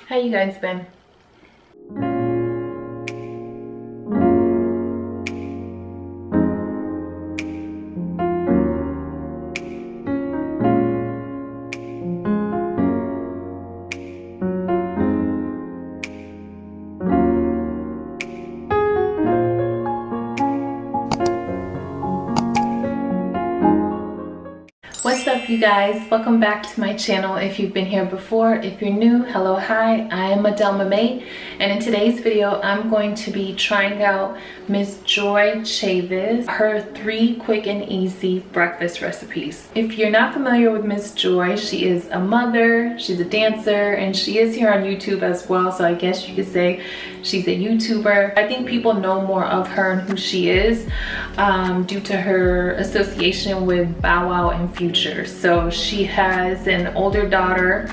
How you guys been? What's up, you guys? Welcome back to my channel. If you've been here before, if you're new, hello, hi, I am Adelma, and in today's video I'm going to be trying out Miss Joie Chavis, her 3 quick and easy breakfast recipes. If you're not familiar with Miss Joie, she is a mother, she's a dancer, and she is here on YouTube as well, so I guess you could say she's a YouTuber. I think people know more of her and who she is due to her association with Bow Wow and Future. So she has an older daughter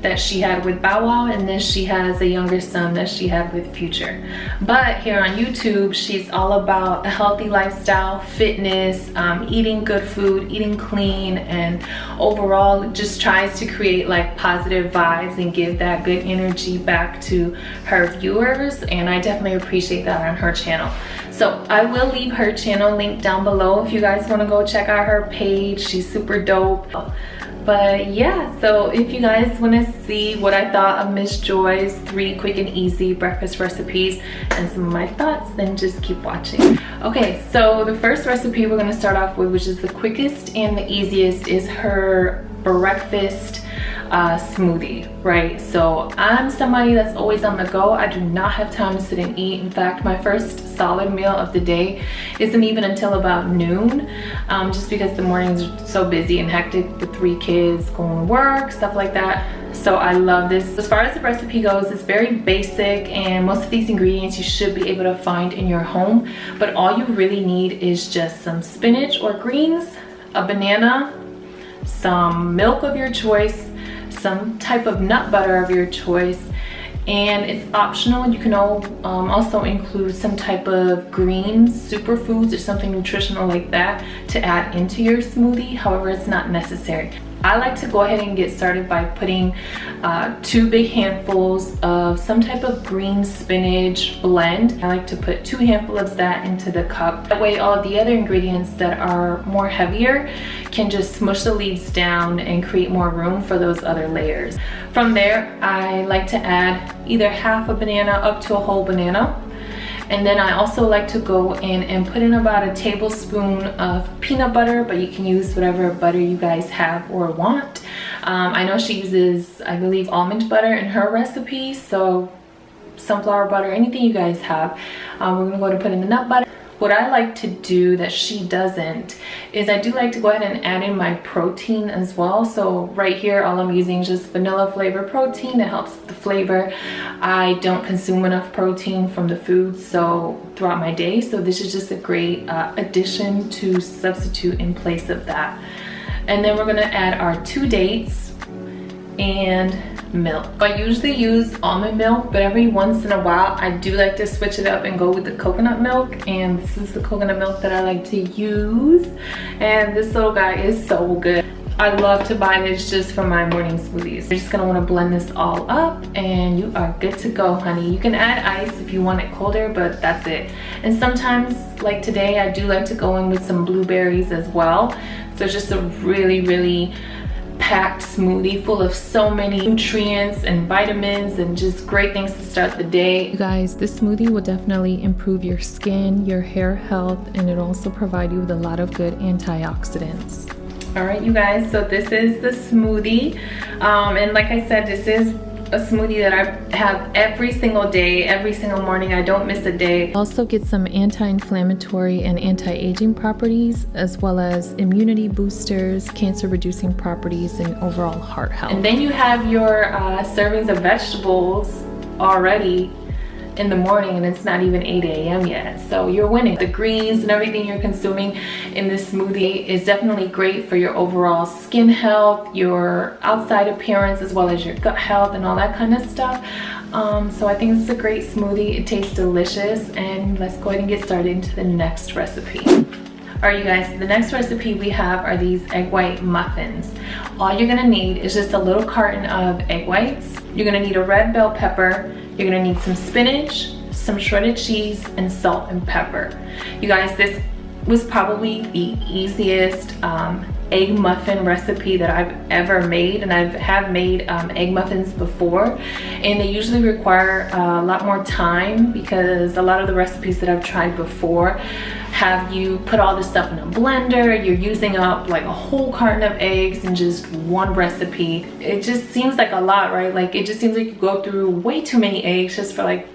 that she had with Bow Wow, and then she has a younger son that she had with Future. But here on YouTube, she's all about a healthy lifestyle, fitness, eating good food, eating clean, and overall just tries to create like positive vibes and give that good energy back to her viewers, and I definitely appreciate that on her channel. So I will leave her channel link down below if you guys want to go check out her page. She's super dope. But yeah, so if you guys want to see what I thought of Miss Joie's 3 quick and easy breakfast recipes and some of my thoughts, then just keep watching. Okay, so the first recipe we're going to start off with, which is the quickest and the easiest, is her breakfast smoothie, right? So I'm somebody that's always on the go. I do not have time to sit and eat. In fact, my first solid meal of the day isn't even until about noon, just because the mornings are so busy and hectic with 3 kids, going to work, stuff like that. So I love this. As far as the recipe goes, it's very basic, and most of these ingredients you should be able to find in your home, but all you really need is just some spinach or greens, a banana, some milk of your choice, some type of nut butter of your choice, and it's optional. You can also include some type of greens, superfoods, or something nutritional like that to add into your smoothie. However, it's not necessary. I like to go ahead and get started by putting 2 big handfuls of some type of green spinach blend. I like to put 2 handfuls of that into the cup. That way all of the other ingredients that are more heavier can just smush the leaves down and create more room for those other layers. From there, I like to add either half a banana up to a whole banana. And then I also like to go in and put in about a tablespoon of peanut butter, but you can use whatever butter you guys have or want. I know she uses, I believe, almond butter in her recipe, so sunflower butter, anything you guys have. We're gonna go to put in the nut butter. What I like to do that she doesn't is I do like to go ahead and add in my protein as well. So right here, all I'm using is just vanilla flavor protein. It helps with the flavor. I don't consume enough protein from the food throughout my day, so this is just a great addition to substitute in place of that. And then we're gonna add our 2 dates and milk. I usually use almond milk, but every once in a while I do like to switch it up and go with the coconut milk, and this is the coconut milk that I like to use, and this little guy is so good. I love to buy this just for my morning smoothies. You're just gonna want to blend this all up and you are good to go, honey. You can add ice if you want it colder, but that's it. And sometimes, like today, I do like to go in with some blueberries as well. So it's just a really packed smoothie full of so many nutrients and vitamins and just great things to start the day. You guys, this smoothie will definitely improve your skin, your hair health, and it'll also provide you with a lot of good antioxidants. All right, you guys, so this is the smoothie, and like I said, this is a smoothie that I have every single day, every single morning. I don't miss a day. Also get some anti-inflammatory and anti-aging properties, as well as immunity boosters, cancer reducing properties, and overall heart health. And then you have your servings of vegetables already in the morning, and it's not even 8 a.m. yet, so you're winning. The greens and everything you're consuming in this smoothie is definitely great for your overall skin health, your outside appearance, as well as your gut health and all that kind of stuff. So I think this is a great smoothie. It tastes delicious, and let's go ahead and get started into the next recipe. All right, you guys, the next recipe we have are these egg white muffins. All you're gonna need is just a little carton of egg whites, You're gonna need a red bell pepper. You're gonna need some spinach, some shredded cheese, and salt and pepper. You guys, this was probably the easiest egg muffin recipe that I've ever made, and I have made egg muffins before, and they usually require a lot more time because a lot of the recipes that I've tried before have you put all this stuff in a blender. You're using up like a whole carton of eggs in just one recipe. It just seems like a lot, right? Like it just seems like you go through way too many eggs just for like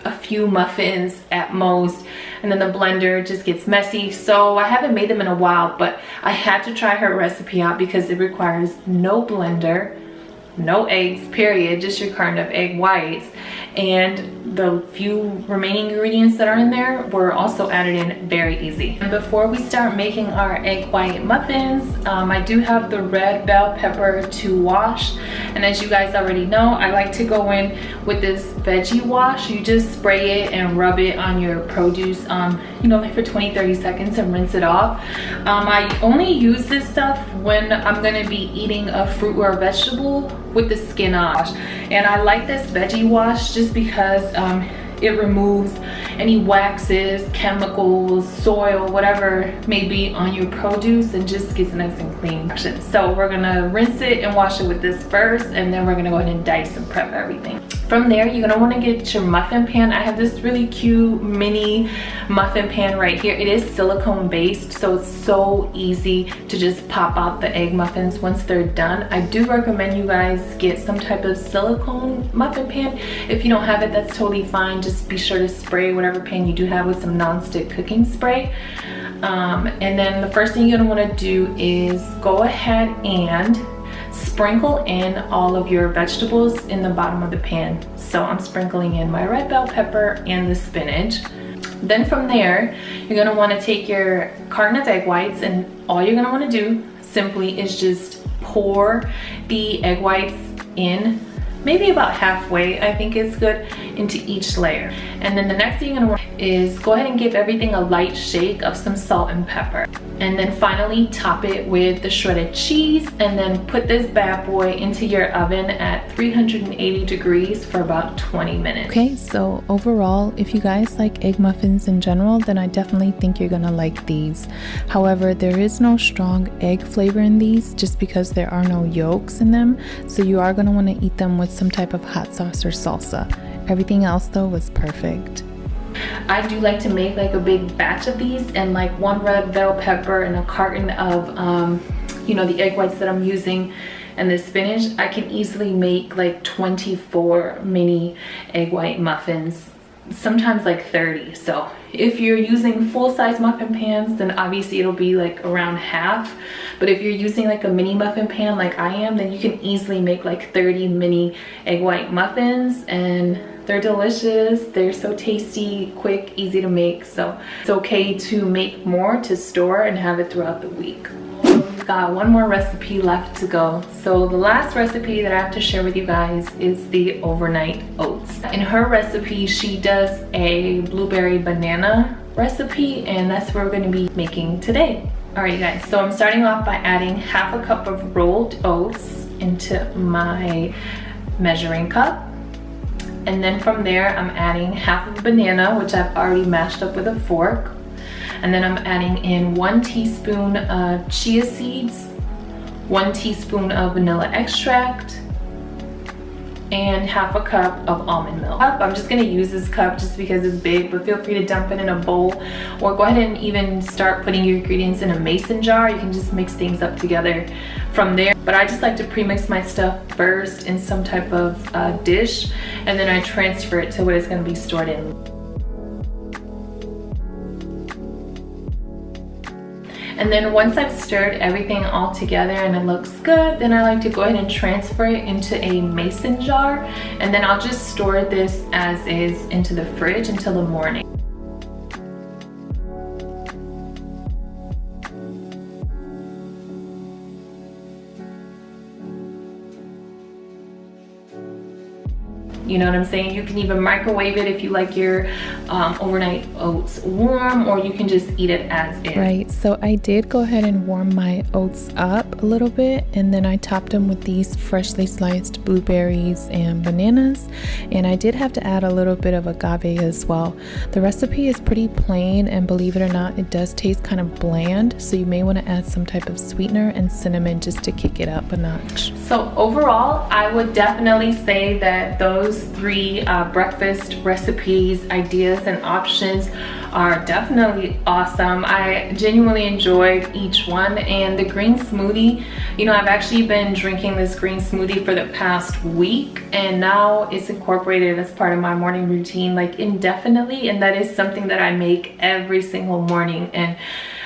a few muffins at most, and then the blender just gets messy. So I haven't made them in a while, but I had to try her recipe out because it requires no blender, no eggs, period, just your carton of egg whites, and the few remaining ingredients that are in there were also added in very easy. And before we start making our egg white muffins, I do have the red bell pepper to wash, and as you guys already know, I like to go in with this veggie wash. You just spray it and rub it on your produce, you know, like for 20-30 seconds and rinse it off. I only use this stuff when I'm gonna be eating a fruit or a vegetable with the skin off, and I like this veggie wash just because it removes any waxes, chemicals, soil, whatever may be on your produce, and just gets nice and clean. So we're gonna rinse it and wash it with this first, and then we're gonna go ahead and dice and prep everything. From there, you're gonna wanna get your muffin pan. I have this really cute mini muffin pan right here. It is silicone based, so it's so easy to just pop out the egg muffins once they're done. I do recommend you guys get some type of silicone muffin pan. If you don't have it, that's totally fine. Just be sure to spray whatever pan you do have with some non-stick cooking spray. And then the first thing you're gonna wanna do is go ahead and sprinkle in all of your vegetables in the bottom of the pan. So I'm sprinkling in my red bell pepper and the spinach. Then from there, you're gonna wanna take your carton of egg whites, and all you're gonna wanna do simply is just pour the egg whites in, maybe about halfway, I think is good, into each layer. And then the next thing you're gonna want is go ahead and give everything a light shake of some salt and pepper. And then finally top it with the shredded cheese, and then put this bad boy into your oven at 380 degrees for about 20 minutes. Okay, so overall, if you guys like egg muffins in general, then I definitely think you're gonna like these. However, there is no strong egg flavor in these just because there are no yolks in them, so you are gonna wanna eat them with some type of hot sauce or salsa. Everything else though was perfect. I do like to make like a big batch of these, and like one red bell pepper and a carton of you know, the egg whites that I'm using and the spinach, I can easily make like 24 mini egg white muffins, sometimes like 30. So if you're using full-size muffin pans, then obviously it'll be like around half, but if you're using like a mini muffin pan like I am, then you can easily make like 30 mini egg white muffins, and they're delicious. They're so tasty, quick, easy to make, so it's okay to make more to store and have it throughout the week. We've got one more recipe left to go. So the last recipe that I have to share with you guys is the overnight oats. In her recipe, she does a blueberry banana recipe, and that's what we're going to be making today. All right, you guys, so I'm starting off by adding half a cup of rolled oats into my measuring cup. And then from there, I'm adding half of a banana, which I've already mashed up with a fork. And then I'm adding in 1 teaspoon of chia seeds, 1 teaspoon of vanilla extract, and half a cup of almond milk. I'm just gonna use this cup just because it's big, but feel free to dump it in a bowl, or go ahead and even start putting your ingredients in a mason jar. You can just mix things up together from there. But I just like to pre-mix my stuff first in some type of dish, and then I transfer it to what it's gonna be stored in. And then once I've stirred everything all together and it looks good, then I like to go ahead and transfer it into a mason jar, and then I'll just store this as is into the fridge until the morning. You know what I'm saying? You can even microwave it if you like your overnight oats warm, or you can just eat it as is. Right, so I did go ahead and warm my oats up a little bit, and then I topped them with these freshly sliced blueberries and bananas, and I did have to add a little bit of agave as well. The recipe is pretty plain, and believe it or not, it does taste kind of bland, so you may want to add some type of sweetener and cinnamon just to kick it up a notch. So overall, I would definitely say that those 3 breakfast recipes, ideas, and options are definitely awesome. I genuinely enjoyed each one. And the green smoothie, you know, I've actually been drinking this green smoothie for the past week, and now it's incorporated as part of my morning routine like indefinitely, and that is something that I make every single morning. And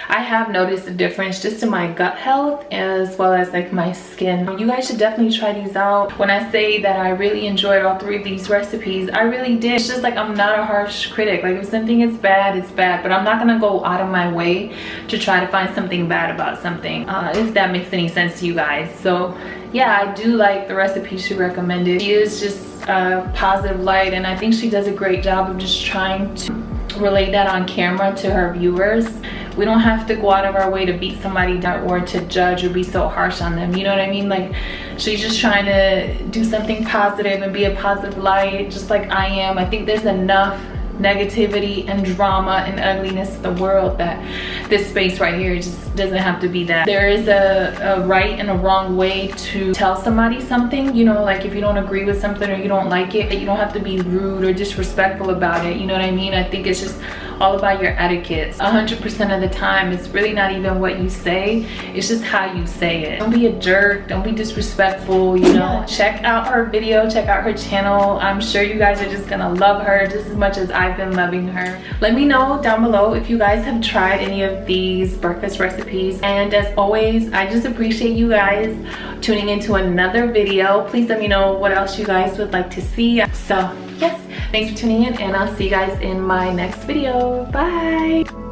I have noticed a difference just in my gut health as well as like my skin. You guys should definitely try these out. When I say that I really enjoyed all 3 of these recipes, I really did. It's just like I'm not a harsh critic. Like if something is bad, it's bad, but I'm not gonna go out of my way to try to find something bad about something, if that makes any sense to you guys. So yeah, I do like the recipe she recommended. She is just a positive light, and I think she does a great job of just trying to relay that on camera to her viewers. We don't have to go out of our way to beat somebody down or to judge or be so harsh on them, you know what I mean? Like, she's just trying to do something positive and be a positive light, just like I am. I think there's enough negativity and drama and ugliness in the world that this space right here just doesn't have to be that. There is a right and a wrong way to tell somebody something, you know, like if you don't agree with something or you don't like it, you don't have to be rude or disrespectful about it, you know what I mean? I think it's just all about your etiquette. 100% of the time, it's really not even what you say, it's just how you say it. Don't be a jerk, don't be disrespectful, you know. Check out her video, check out her channel. I'm sure you guys are just gonna love her just as much as I've been loving her. Let me know down below if you guys have tried any of these breakfast recipes, and as always, I just appreciate you guys tuning into another video. Please let me know what else you guys would like to see. So yes, thanks for tuning in, and I'll see you guys in my next video. Bye.